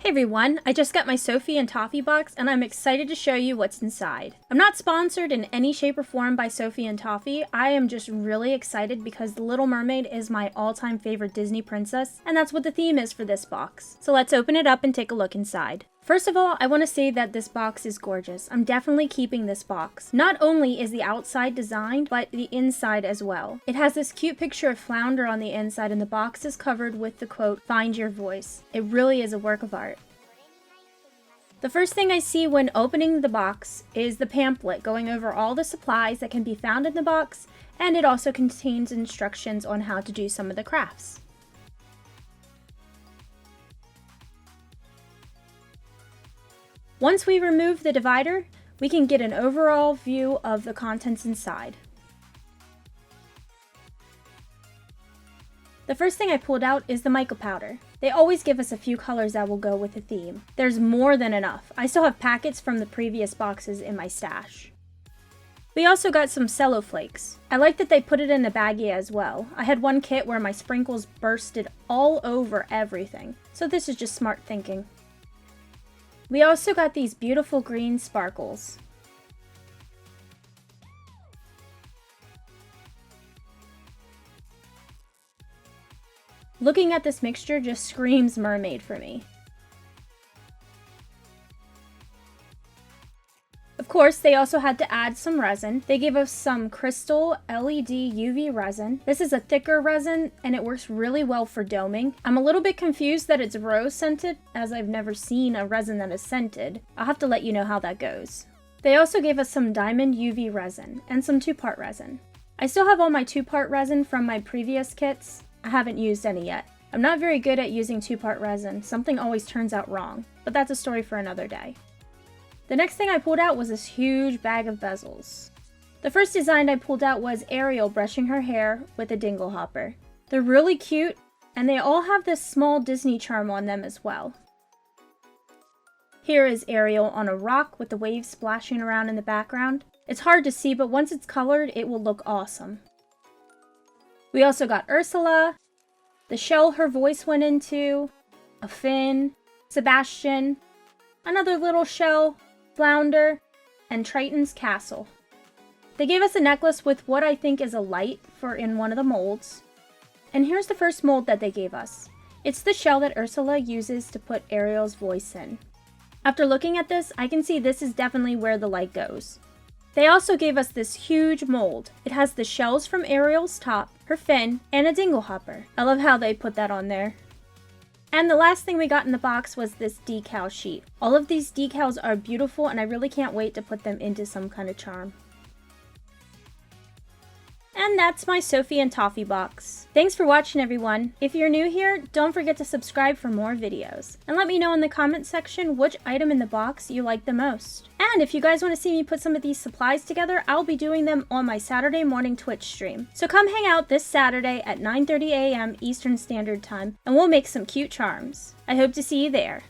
Hey everyone, I just got my Sophie and Toffee box and I'm excited to show you what's inside. I'm not sponsored in any shape or form by Sophie and Toffee. I am just really excited because the Little Mermaid is my all-time favorite Disney princess, and that's what the theme is for this box. So let's open it up and take a look inside. First of all, I want to say that this box is gorgeous. I'm definitely keeping this box. Not only is the outside designed, but the inside as well. It has this cute picture of Flounder on the inside, and the box is covered with the quote, "Find your voice." It really is a work of art. The first thing I see when opening the box is the pamphlet going over all the supplies that can be found in the box, and it also contains instructions on how to do some of the crafts. Once we remove the divider, we can get an overall view of the contents inside. The first thing I pulled out is the mica powder. They always give us a few colors that will go with the theme. There's more than enough. I still have packets from the previous boxes in my stash. We also got some cello flakes. I like that they put it in a baggie as well. I had one kit where my sprinkles bursted all over everything, so this is just smart thinking. We also got these beautiful green sparkles. Looking at this mixture just screams mermaid for me. Of course, they also had to add some resin. They gave us some crystal LED UV resin. This is a thicker resin and it works really well for doming. I'm a little bit confused that it's rose scented, as I've never seen a resin that is scented. I'll have to let you know how that goes. They also gave us some diamond UV resin and some 2-part resin. I still have all my 2-part resin from my previous kits. I haven't used any yet. I'm not very good at using 2-part resin. Something always turns out wrong, but that's a story for another day. The next thing I pulled out was this huge bag of bezels. The first design I pulled out was Ariel brushing her hair with a dingle hopper. They're really cute, and they all have this small Disney charm on them as well. Here is Ariel on a rock with the waves splashing around in the background. It's hard to see, but once it's colored, it will look awesome. We also got Ursula, the shell her voice went into, a fin, Sebastian, another little shell, Flounder, and Triton's castle. They gave us a necklace with what I think is a light for in one of the molds. And here's the first mold that they gave us. It's the shell that Ursula uses to put Ariel's voice in. After looking at this, I can see this is definitely where the light goes. They also gave us this huge mold. It has the shells from Ariel's top, her fin, and a dingle hopper. I love how they put that on there. And the last thing we got in the box was this decal sheet. All of these decals are beautiful and I really can't wait to put them into some kind of charm. And that's my Sophie and Toffee box. Thanks for watching everyone. If you're new here, don't forget to subscribe for more videos. And let me know in the comment section which item in the box you like the most. And if you guys want to see me put some of these supplies together, I'll be doing them on my Saturday morning Twitch stream. So come hang out this Saturday at 9:30 a.m. Eastern Standard Time and we'll make some cute charms. I hope to see you there.